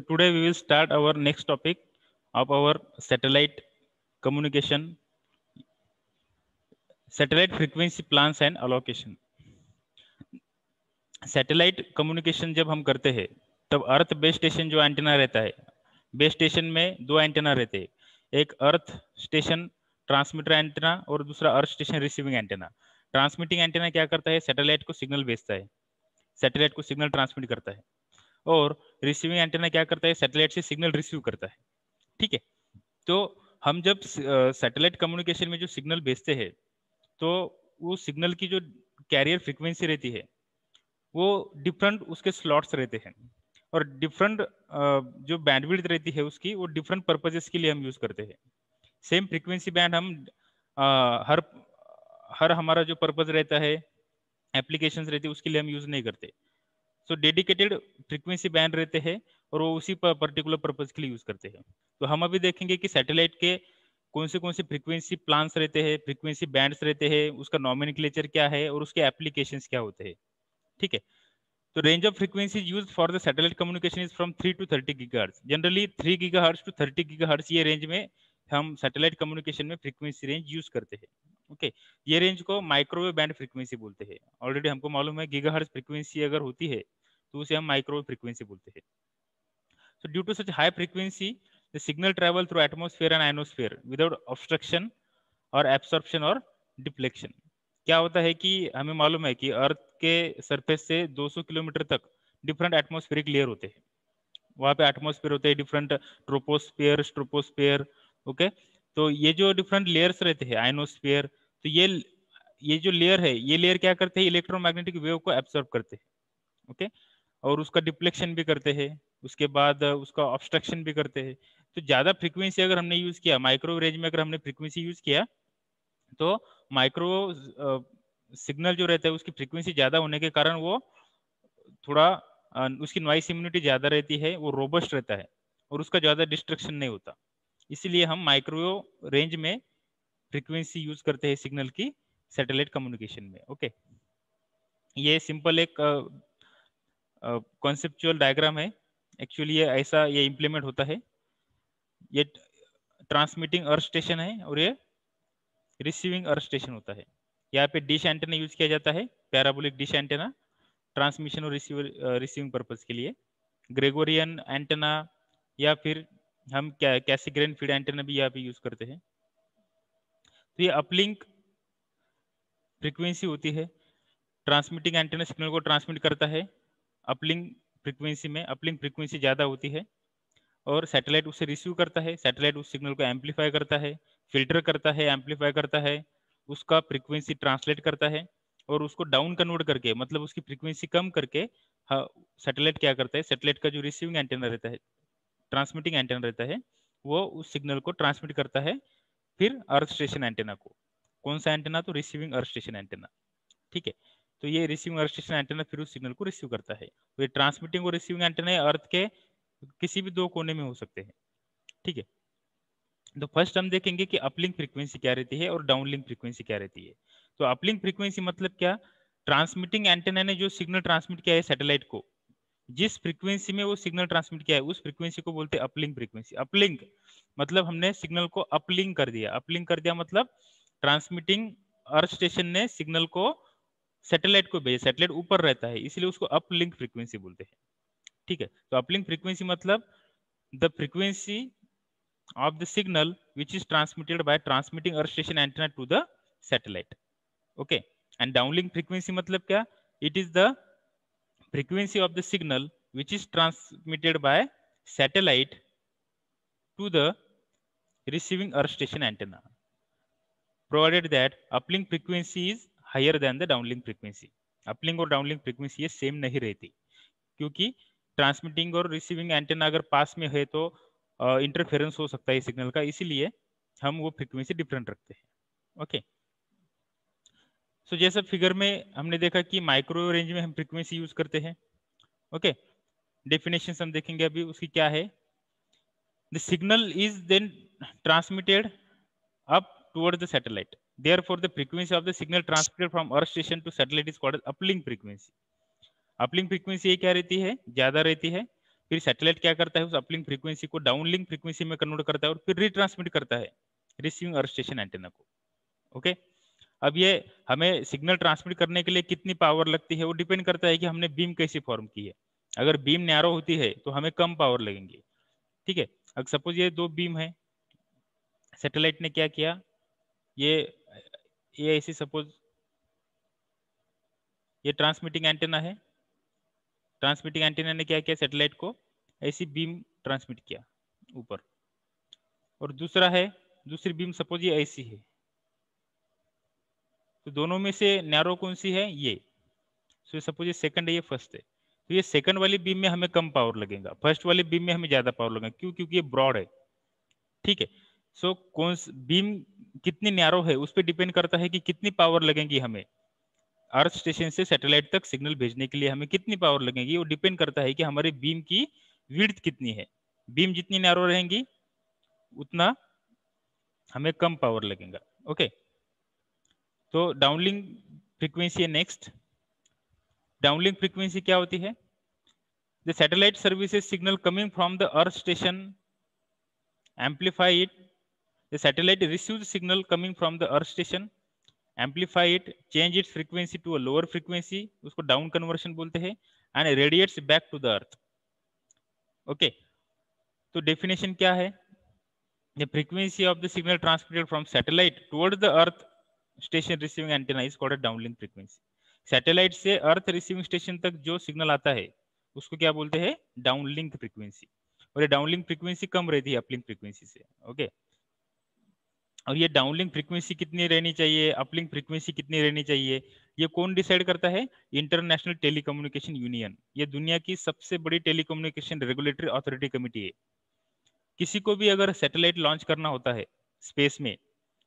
Today we will start our next topic of our satellite communication, satellite frequency plans and allocation. Satellite communication जब हम करते हैं तब अर्थ base station जो antenna रहता है, बेस स्टेशन में दो एंटेना रहते हैं, एक अर्थ स्टेशन ट्रांसमीटर एंटेना और दूसरा earth station receiving antenna. Transmitting antenna क्या करता है, सैटेलाइट को सिग्नल भेजता है, सैटेलाइट को सिग्नल ट्रांसमिट करता है, और रिसीविंग एंटेना क्या करता है, सैटेलाइट से सिग्नल रिसीव करता है। ठीक है, तो हम जब सैटेलाइट कम्युनिकेशन में जो सिग्नल भेजते हैं तो वो सिग्नल की जो कैरियर फ्रीक्वेंसी रहती है वो डिफरेंट उसके स्लॉट्स रहते हैं, और डिफरेंट जो बैंडविड्थ रहती है उसकी वो डिफरेंट पर्पजेस के लिए हम यूज करते हैं। सेम फ्रीक्वेंसी बैंड हम हर हर हमारा जो पर्पज रहता है, एप्लीकेशंस रहती है, उसके लिए हम यूज नहीं करते। सो डेडिकेटेड फ्रीक्वेंसी बैंड रहते हैं और वो उसी पर्टिकुलर पर्पज के लिए यूज करते हैं। तो हम अभी देखेंगे कि सैटेलाइट के कौन से फ्रीक्वेंसी प्लान्स रहते हैं, फ्रीक्वेंसी बैंड्स रहते हैं, उसका नॉमेनक्लेचर क्या है और उसके एप्लीकेशंस क्या होते हैं। ठीक है, तो range of frequency used for the satellite communication is from 3 to 30 gigahertz. Generally 3 gigahertz to 30 gigahertz ये रेंज में हम सैटेलाइट कम्युनिकेशन में फ्रीक्वेंसी रेंज यूज करते हैं। ओके, ये रेंज को माइक्रोवेव बैंड फ्रीक्वेंसी बोलते हैं। ऑलरेडी हमको मालूम है गीगाहर्ट्ज फ्रीक्वेंसी अगर होती है तो उसे हम माइक्रोवेव फ्रीक्वेंसी बोलते हैं। So due to such high frequency the signal travel through atmosphere and ionosphere without obstruction और एब्सॉर्प्शन और डिफ्लेक्शन। क्या होता है कि हमें मालूम है कि अर्थ के सरफेस से 200 किलोमीटर तक डिफरेंट एटमॉस्फेरिक लेयर होते हैं। वहाँ पे एटमॉस्फेयर होते हैं, डिफरेंट ट्रोपोस्फेयर, स्ट्रोपोस्फेयर। ओके, तो ये जो डिफरेंट लेयर्स रहते हैं, आयनोस्फेयर, तो ये जो लेयर है, ये लेयर क्या करते हैं, इलेक्ट्रोमैग्नेटिक वेव को एब्सॉर्ब करते हैं। ओके, और उसका डिफ्लेक्शन भी करते हैं, उसके बाद उसका ऑब्स्ट्रक्शन भी करते हैं। तो ज्यादा फ्रीक्वेंसी अगर हमने यूज किया, माइक्रोवेव रेंज में अगर हमने फ्रीक्वेंसी यूज किया तो माइक्रोवेव सिग्नल जो रहता है उसकी फ्रीक्वेंसी ज्यादा होने के कारण वो थोड़ा उसकी नॉइस इम्यूनिटी ज्यादा रहती है, वो रोबस्ट रहता है और उसका ज्यादा डिस्ट्रक्शन नहीं होता। इसीलिए हम माइक्रोवेव रेंज में फ्रीक्वेंसी यूज करते हैं सिग्नल की सैटेलाइट कम्युनिकेशन में। ओके, ये सिंपल एक कॉन्सेप्चुअल डायग्राम है। एक्चुअली ये ऐसा ये इम्प्लीमेंट होता है। ये ट्रांसमिटिंग अर्थ स्टेशन है और ये रिसीविंग अर्थ स्टेशन होता है। यहाँ पे डिश एंटेना यूज किया जाता है, पैराबोलिक डिश एंटेना, ट्रांसमिशन और रिसीविंग पर्पज के लिए। ग्रेगोरियन एंटेना या फिर हम कैसिग्रेन फीड एंटेना भी यहाँ पे यूज करते हैं। तो ये अपलिंक फ्रीक्वेंसी होती है। ट्रांसमिटिंग एंटेना सिग्नल को ट्रांसमिट करता है अपलिंक फ्रीक्वेंसी में, अपलिंक फ्रीक्वेंसी ज्यादा होती है, और सैटेलाइट उसे रिसीव करता है, सैटेलाइट उस सिग्नल को एम्पलीफाई करता है, फिल्टर करता है, एम्पलीफाई करता है, उसका फ्रीक्वेंसी ट्रांसलेट करता है, और उसको डाउन कन्वर्ट करके, मतलब उसकी फ्रीक्वेंसी कम करके, सैटेलाइट क्या करता है, सैटेलाइट का जो रिसीविंग एंटेना रहता है, ट्रांसमिटिंग एंटेना रहता है, वो उस सिग्नल को ट्रांसमिट करता है फिर अर्थ स्टेशन एंटेना को। कौन सा एंटेना, तो रिसीविंग अर्थ स्टेशन एंटेना। ठीक है, तो ये रिसीविंग अर्थ स्टेशन एंटेना फिर उस सिग्नल को रिसीव करता है। तो ये ट्रांसमिटिंग और रिसीविंग एंटेना अर्थ के किसी भी दो कोने में हो सकते हैं। ठीक है, तो फर्स्ट हम देखेंगे कि अपलिंक फ्रीक्वेंसी क्या रहती है और डाउनलिंक फ्रीक्वेंसी क्या रहती है। तो अपलिंक फ्रीक्वेंसी मतलब क्या, ट्रांसमिटिंग एंटेना ने जो सिग्नल ट्रांसमिट किया है सैटेलाइट को, जिस फ्रीक्वेंसी में वो सिग्नल ट्रांसमिट किया है उस फ्रीक्वेंसी को बोलते हैं अपलिंक फ्रीक्वेंसी। अपलिंक मतलब हमने सिग्नल को अपलिंक कर दिया। अपलिंक कर दिया मतलब ट्रांसमिटिंग अर्थ स्टेशन ने सिग्नल को सैटेलाइट को भेजा, सैटेलाइट ऊपर रहता है इसलिए उसको अपलिंक फ्रीक्वेंसी बोलते हैं। ठीक है, तो अपलिंक फ्रीक्वेंसी मतलब the frequency of the signal which is transmitted by transmitting earth station antenna to the satellite. Okay, and downlink frequency मतलब क्या, it is the frequency of the signal which is transmitted by satellite to the receiving earth station antenna, provided that uplink frequency is higher than the downlink frequency. uplink और downlink frequency ये same नहीं रहती, क्योंकि transmitting और receiving antenna अगर पास में है तो इंटरफेरेंस हो सकता है सिग्नल का, इसीलिए हम वो फ्रीक्वेंसी डिफरेंट रखते हैं। ओके, सो जैसा फिगर में हमने देखा कि माइक्रोवेव रेंज में हम फ्रीक्वेंसी यूज करते हैं। ओके, डेफिनेशन हम देखेंगे अभी उसकी क्या है। The signal is then transmitted up toward the satellite, therefore the frequency of the signal transmitted from earth station to satellite is called uplink frequency. Uplink frequency ये क्या रहती है, ज्यादा रहती है, फिर सैटेलाइट क्या करता है, उस अपलिंक फ्रीक्वेंसी को डाउनलिंक फ्रीक्वेंसी में कन्वर्ट करता है और फिर रिट्रांसमिट करता है रिसीविंग अर्थ स्टेशन एंटेना को। ओके, अब ये हमें सिग्नल ट्रांसमिट करने के लिए कितनी पावर लगती है वो डिपेंड करता है कि हमने बीम कैसी फॉर्म की है। अगर बीम नैरो होती है तो हमें कम पावर लगेंगे, ठीक है। अगर सपोज ये दो बीम है, सैटेलाइट ने क्या किया, ये ऐसी सपोज ये ट्रांसमिटिंग एंटेना है, ट्रांसमिटिंग एंटेना ने क्या किया, सैटेलाइट को ऐसी बीम ट्रांसमिट किया ऊपर, और दूसरा है, दूसरी बीम सपोज ये ऐसी है, तो दोनों में से नैरो कौन सी है, ये। सो सपोज ये सेकंड है, ये फर्स्ट है, तो ये सेकंड वाली बीम में हमें कम पावर लगेगा, फर्स्ट वाली बीम में हमें ज्यादा पावर लगेगा, क्यों, क्योंकि ये ब्रॉड है, ठीक है। सो कौन बीम कितनी नैरो है उस पर डिपेंड करता है कि कितनी पावर लगेगी हमें अर्थ स्टेशन से सैटेलाइट तक सिग्नल भेजने के लिए, हमें कितनी पावर लगेगी वो डिपेंड करता है कि हमारी बीम की विड्थ कितनी है। बीम जितनी नैरो रहेंगी उतना हमें कम पावर लगेगा। ओके, तो डाउनलिंक फ्रीक्वेंसी है नेक्स्ट। डाउनलिंक फ्रीक्वेंसी क्या होती है, the satellite services signal coming from the earth station amplify it, the satellite receives signal coming from the earth station, amplify it, change its frequency to a lower frequency, उसको down conversion बोलते हैं, and radiates back to the earth। Okay, तो definition क्या है, the frequency of the signal transmitted from satellite towards the earth station receiving antenna is called a downlink frequency। Satellite से अर्थ receiving station तक जो signal आता है उसको क्या बोलते हैं, डाउनलिंक फ्रीक्वेंसी, और ये डाउनलिंक फ्रीक्वेंसी कम रहती है अपलिंक फ्रीक्वेंसी से। ओके, और ये डाउनलिंक फ्रीक्वेंसी कितनी रहनी चाहिए, अपलिंक फ्रीक्वेंसी कितनी रहनी चाहिए, ये कौन डिसाइड करता है, इंटरनेशनल टेलीकम्युनिकेशन यूनियन। ये दुनिया की सबसे बड़ी टेलीकम्युनिकेशन रेगुलेटरी अथॉरिटी कमिटी है। किसी को भी अगर सैटेलाइट लॉन्च करना होता है स्पेस में,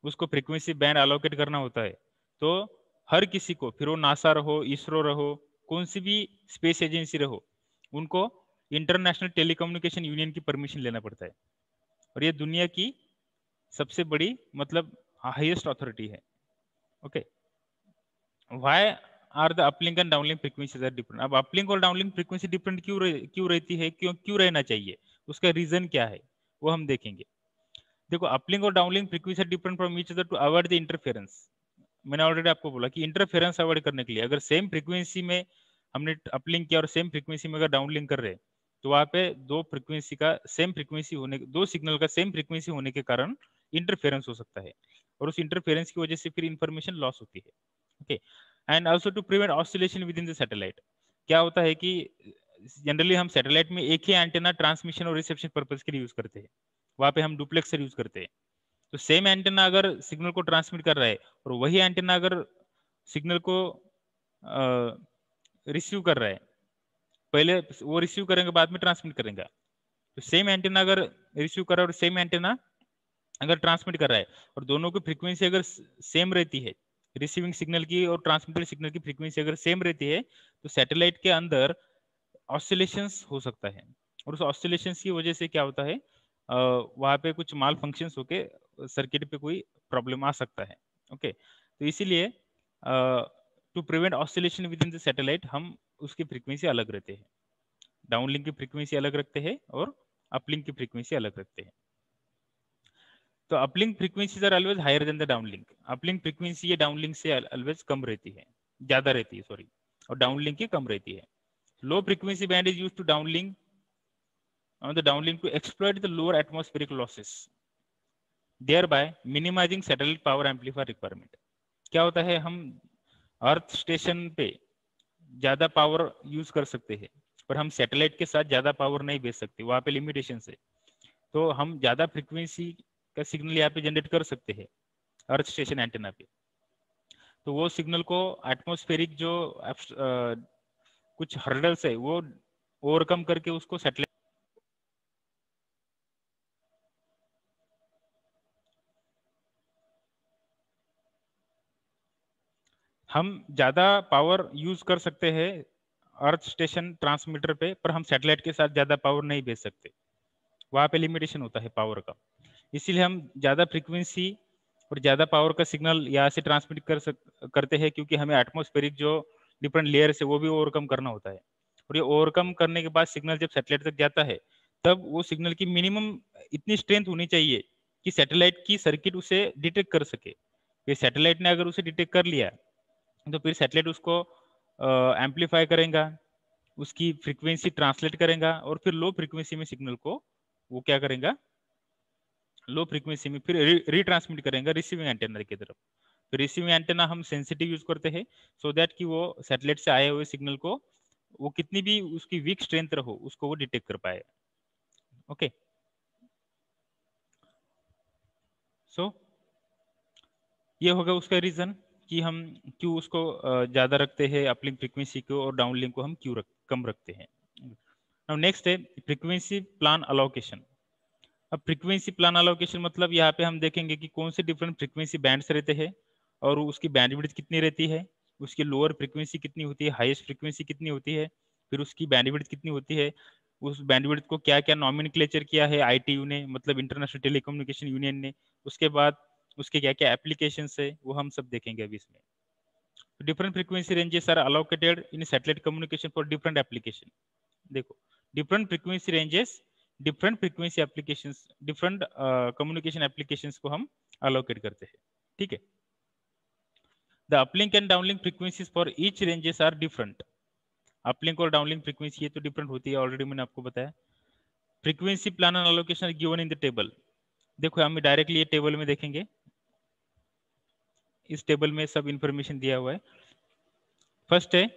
उसको फ्रीक्वेंसी बैंड अलोकेट करना होता है, तो हर किसी को, फिर वो नासा रहो, इसरो रहो, कौन सी भी स्पेस एजेंसी रहो, उनको इंटरनेशनल टेलीकम्युनिकेशन यूनियन की परमिशन लेना पड़ता है। और ये दुनिया की सबसे बड़ी मतलब हाईएस्ट अथॉरिटी है। Okay, why are the uplink and downlink frequencies are different. अब अपलिंक और डाउनलिंक फ्रीक्वेंसी डिफरेंट क्यों रहती है, क्यों रहना चाहिए, उसका रीजन क्या है वो हम देखेंगे। देखो, अपलिंक और downlink frequency different from each other to avoid the interference. मैंने ऑलरेडी आपको बोला कि इंटरफेरेंस अवॉइड करने के लिए अगर सेम फ्रीक्वेंसी में हमने अपलिंक किया और सेम फ्रीक्वेंसी में अगर डाउनलिंक कर रहे हैं, तो वहां पे दो फ्रीक्वेंसी का सेम फ्रीक्वेंसी होने, दो सिग्नल का सेम फ्रीक्वेंसी होने के कारण इंटरफेरेंस हो सकता है, और उस इंटरफेरेंस की वजह से फिर इंफॉर्मेशन लॉस होती है। Okay, and also to prevent oscillation within the satellite. क्या होता है कि जनरली हम सैटेलाइट में एक ही एंटेना ट्रांसमिशन और रिसेप्शन पर्पज के लिए यूज करते हैं, वहां पे हम डुप्लेक्सर यूज करते हैं। तो सेम एंटेना अगर सिग्नल को ट्रांसमिट कर रहा है और वही एंटेना अगर सिग्नल को रिसीव कर रहा है, पहले वो रिसीव करेंगे बाद में ट्रांसमिट करेंगे, तो सेम एंटेना अगर रिसीव कर रहा है और सेम एंटेना अगर ट्रांसमिट कर रहा है और दोनों की फ्रीक्वेंसी अगर सेम रहती है, रिसीविंग सिग्नल की और ट्रांसमिटेड सिग्नल की फ्रीक्वेंसी अगर सेम रहती है, तो सैटेलाइट के अंदर ऑसिलेशंस हो सकता है, और उस ऑसिलेशंस की वजह से क्या होता है, वहां पे कुछ माल फंक्शंस होके सर्किट पे कोई प्रॉब्लम आ सकता है। ओके, तो इसीलिए to prevent oscillation within the satellite हम उसकी फ्रीक्वेंसी अलग रखते हैं, डाउनलिंक की फ्रीक्वेंसी अलग रखते हैं और अपलिंक की फ्रीक्वेंसी अलग रखते हैं। तो uplink frequencies are always higher than the downlink. Uplink frequency ये डाउनलिंक से ऑलवेज कम रहती है, ज्यादा रहती है सॉरी, और डाउनलिंक की कम रहती है। Low frequency band is used to downlink on the downlink to exploit the lower atmospheric losses, thereby minimizing satellite power amplifier requirement। क्या होता है, हम अर्थ स्टेशन पे ज्यादा पावर यूज कर सकते हैं, पर हम सैटेलाइट के साथ ज्यादा पावर नहीं भेज सकते, वहां पे लिमिटेशन है। तो हम ज्यादा फ्रीक्वेंसी का सिग्नल यहाँ पे जनरेट कर सकते हैं अर्थ स्टेशन एंटेना पे, तो वो सिग्नल को एटमॉस्फेरिक जो कुछ हर्डल्स है वो ओवरकम करके उसको सैटेलाइट, हम ज्यादा पावर यूज कर सकते हैं अर्थ स्टेशन ट्रांसमीटर पे, पर हम सैटेलाइट के साथ ज्यादा पावर नहीं भेज सकते, वहां पे लिमिटेशन होता है पावर का। इसीलिए हम ज्यादा फ्रीक्वेंसी और ज्यादा पावर का सिग्नल यहाँ से ट्रांसमिट करते हैं, क्योंकि हमें एटमॉस्फेरिक जो डिफरेंट लेयर्स है वो भी ओवरकम करना होता है, और ये ओवरकम करने के बाद सिग्नल जब सैटेलाइट तक जाता है तब वो सिग्नल की मिनिमम इतनी स्ट्रेंथ होनी चाहिए कि सैटेलाइट की सर्किट उसे डिटेक्ट कर सके। फिर सैटेलाइट ने अगर उसे डिटेक्ट कर लिया तो फिर सैटेलाइट उसको एम्पलीफाई करेगा, उसकी फ्रीक्वेंसी ट्रांसलेट करेगा और फिर लो फ्रीक्वेंसी में सिग्नल को वो क्या करेगा, लो फ्रीक्वेंसी में फिर रिट्रांसमिट करेगा रिसीविंग एंटेना की तरफ। तो रिसीविंग एंटेना हम सेंसिटिव यूज करते हैं सो दैट कि वो सैटेलाइट से आए हुए सिग्नल को वो कितनी भी उसकी वीक स्ट्रेंथ रहो उसको वो डिटेक्ट कर पाए। ओके सो ये होगा उसका रीजन कि हम क्यों उसको ज्यादा रखते हैं अपलिंक फ्रीक्वेंसी को और डाउनलिंक को हम क्यों कम रखते हैं। अब नेक्स्ट है फ्रीक्वेंसी प्लान अलोकेशन। अब फ्रीक्वेंसी प्लान अलोकेशन मतलब यहाँ पे हम देखेंगे कि कौन से डिफरेंट फ्रीक्वेंसी बैंड्स रहते हैं और उसकी बैंडविड्थ कितनी रहती है, उसकी लोअर फ्रीक्वेंसी कितनी होती है, हाईएस्ट फ्रीक्वेंसी कितनी होती है, फिर उसकी बैंडविड्थ कितनी होती है, उस बैंडविड्थ को क्या क्या नॉमिनक्लेचर किया है आईटीयू ने मतलब इंटरनेशनल टेलीकम्युनिकेशन यूनियन ने, उसके बाद उसके क्या क्या एप्लीकेशन है वो हम सब देखेंगे अभी इसमें। Different frequency ranges are allocated in satellite communication for different application. देखो different frequency ranges different frequency applications different communication applications को हम अलोकेट करते हैं। ठीक है, the uplink and downlink frequencies for each ranges are different. Uplink और downlink frequency ये तो डिफरेंट होती है, ऑलरेडी मैंने आपको बताया। Frequency plan and allocation given in the table. देखो हम डायरेक्टली ये टेबल में देखेंगे, इस टेबल में सब इंफॉर्मेशन दिया हुआ है। फर्स्ट है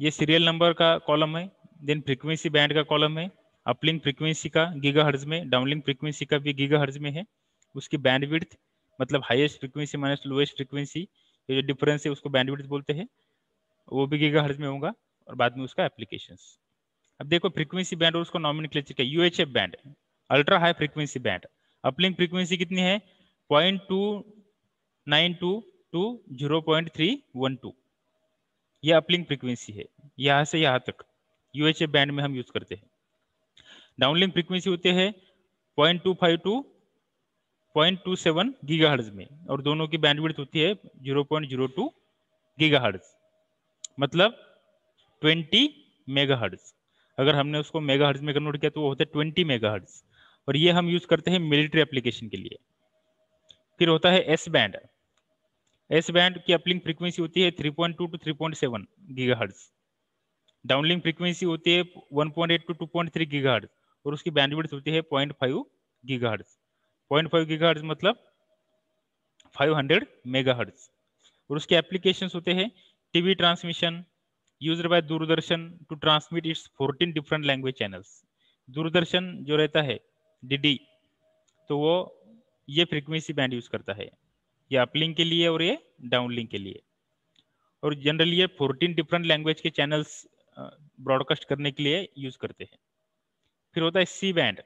ये सीरियल नंबर का कॉलम है, देन फ्रीक्वेंसी बैंड का कॉलम है, अपलिंक फ्रीक्वेंसी का गीगाहर्ट्ज में, डाउनलिंक फ्रीक्वेंसी का भी गीगाहर्ट्ज में है, उसकी बैंडविड्थ मतलब highest frequency minus lowest frequency ये जो डिफरेंस है उसको बैंडविड्थ बोलते हैं, वो भी गीगाहर्ट्ज में होगा, और बाद में उसका एप्लीकेशंस। अब देखो फ्रीक्वेंसी बैंड और उसको नॉमिनक्लेचर का UHF band, ultra high frequency band. Uplink frequency कितनी है 0.292 टू 0.312, ये अपलिंक फ्रीक्वेंसी है, यहाँ से यहाँ तक यूएचएफ बैंड में हम यूज करते हैं। डाउनलिंक फ्रीक्वेंसी होते हैं 0.25 टू 0.27 गीगाहर्ट्ज में, और दोनों की बैंडविड्थ होती है 0.02 गीगाहर्ट्ज मतलब 20 मेगाहर्ट्ज। अगर हमने उसको मेगाहर्ट्ज में कन्वर्ट किया तो वो होता है 20 मेगाहर्ट्ज, और ये हम यूज करते हैं मिलिट्री एप्लीकेशन के लिए। फिर होता है एस बैंड। एस बैंड की अपलिंक फ्रीक्वेंसी होती है 3.2 टू 3.7 गीगाहर्ट्ज, डाउनलिंक फ्रीक्वेंसी होती है 1.8 टू 2.3 गीगाहर्ट्ज, और उसकी बैंडविड्थ होती है 0.5 गीगाहर्ट्ज। 0.5 गीगाहर्ट्ज मतलब 500 मेगाहर्ट्ज। और उसके एप्लीकेशंस होते हैं TV transmission used by Doordarshan to transmit its 14 different language channels. Doordarshan जो रहता है डीडी, तो वो ये फ्रीक्वेंसी बैंड यूज करता है, ये अपलिंक के लिए और ये डाउनलिंक के लिए, और जनरली ये 14 डिफरेंट लैंग्वेज के चैनल्स ब्रॉडकास्ट करने के लिए यूज करते हैं। फिर होता है सी बैंड,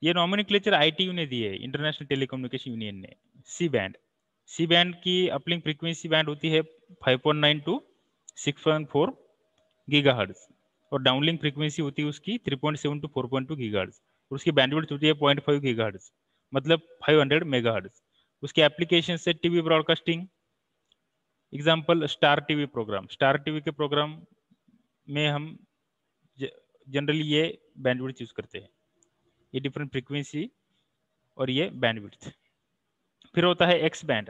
ये नॉमिनक्लेचर आईटीयू ने दी है, इंटरनेशनल टेलीकम्युनिकेशन यूनियन ने। सी बैंड, सी बैंड की अपलिंक फ्रीक्वेंसी बैंड होती है 5.9 टू 6.4 गीगाहर्ट्ज, और डाउनलिंक फ्रीक्वेंसी होती है उसकी 3.7 टू 4.2 गीगाहर्ट्ज, और उसकी बैंडविड्थ होती है 0.5 गीगाहर्ट्ज मतलब 500 मेगाहर्ट्ज। उसके एप्लीकेशन से TV broadcasting, example Star TV program, Star TV के प्रोग्राम में हम जनरली ये बैंडविड्थ यूज करते हैं, ये डिफरेंट फ्रीक्वेंसी और ये बैंडविड्थ। फिर होता है X band,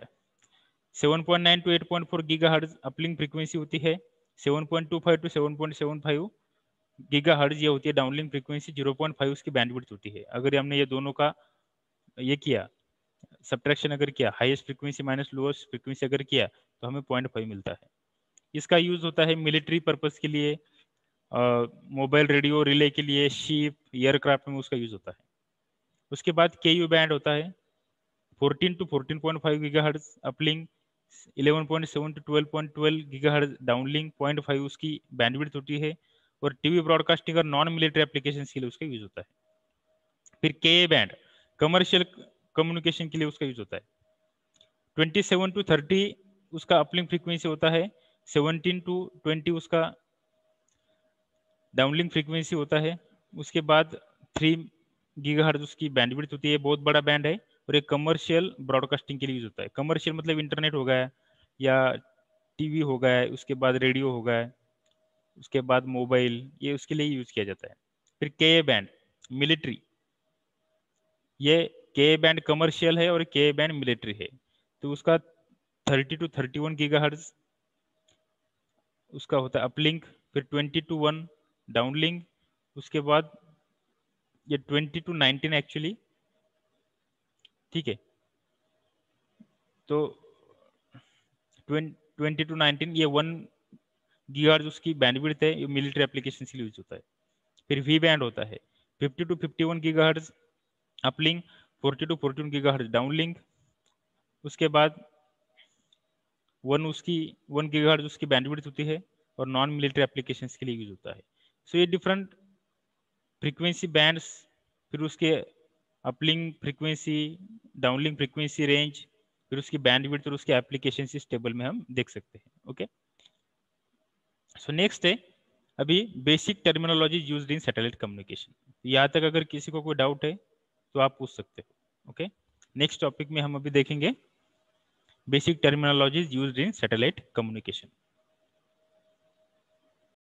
7.9 to 8.4 gigahertz uplink frequency होती है, 7.25 टू 7.75 गीगाहर्ट्ज ये होती है डाउनलिंक फ्रीक्वेंसी, 0.5 उसकी बैंडविड्थ होती है। अगर हमने ये दोनों का ये किया सब्ट्रैक्शन अगर किया, highest frequency minus lowest frequency अगर किया तो हमें 0.5 मिलता है। इसका यूज होता है मिलिट्री पर्पस के लिए, मोबाइल रेडियो रिले के लिए, शिप एयरक्राफ्ट में उसका यूज होता है। उसके बाद केयू बैंड होता है 14 to 14.5 gigahertz uplink, 11.7 to 12.12 gigahertz downlink, 0.5 उसकी बैंडविड्थ होती है, और टीवी ब्रॉडकास्टिंग और नॉन मिलिट्री एप्लीकेशन के लिए उसका यूज होता है। फिर के बैंड कमर्शियल कम्युनिकेशन के लिए उसका यूज होता है। 27 टू 30 उसका अपलिंक फ्रीक्वेंसी होता है, 17 टू 20 उसका डाउनलिंक फ्रीक्वेंसी होता है। उसके बाद 3 गीगाहर्ट्ज उसकी बैंडविड्थ होती है, बहुत बड़ा बैंड है, और एक कमर्शियल ब्रॉडकास्टिंग के लिए यूज होता है। कमर्शियल मतलब इंटरनेट हो गया या टीवी हो गया, उसके बाद रेडियो हो गया, उसके बाद मोबाइल, ये उसके लिए यूज किया जाता है। फिर के बैंड मिलिट्री, ये के बैंड कमर्शियल है और के बैंड मिलिट्री है। तो उसका 30 to 31 गीगाहर्ट्ज उसका होता है अपलिंक। फिर 20 to 1 डाउनलिंक। उसके बाद ये 20 to 19 एक्चुअली, ठीक है। तो 20 to 19 ये 1 गीगाहर्ट्ज उसकी बैंडविड्थ है, ये मिलिट्री एप्लीकेशन के लिए यूज होता है। फिर वी बैंड होता है 50 to 51 gigahertz uplink, 40 to 41 gigahertz downlink. उसके बाद 1 गीगाहर्ट्ज उसकी बैंडविड्थ होती है और नॉन मिलिट्री एप्लीकेशंस के लिए यूज होता है। सो ये डिफरेंट फ्रीक्वेंसी बैंड्स, फिर उसके uplink frequency, downlink frequency range, फिर उसकी बैंडविड्थ और उसके एप्लीकेशन इस टेबल में हम देख सकते हैं। ओके, सो नेक्स्ट है अभी basic terminology used in satellite communication. यहाँ तक अगर किसी को कोई डाउट है तो आप पूछ सकते हो। ओके, नेक्स्ट टॉपिक में हम अभी देखेंगे basic terminologies used in satellite communication.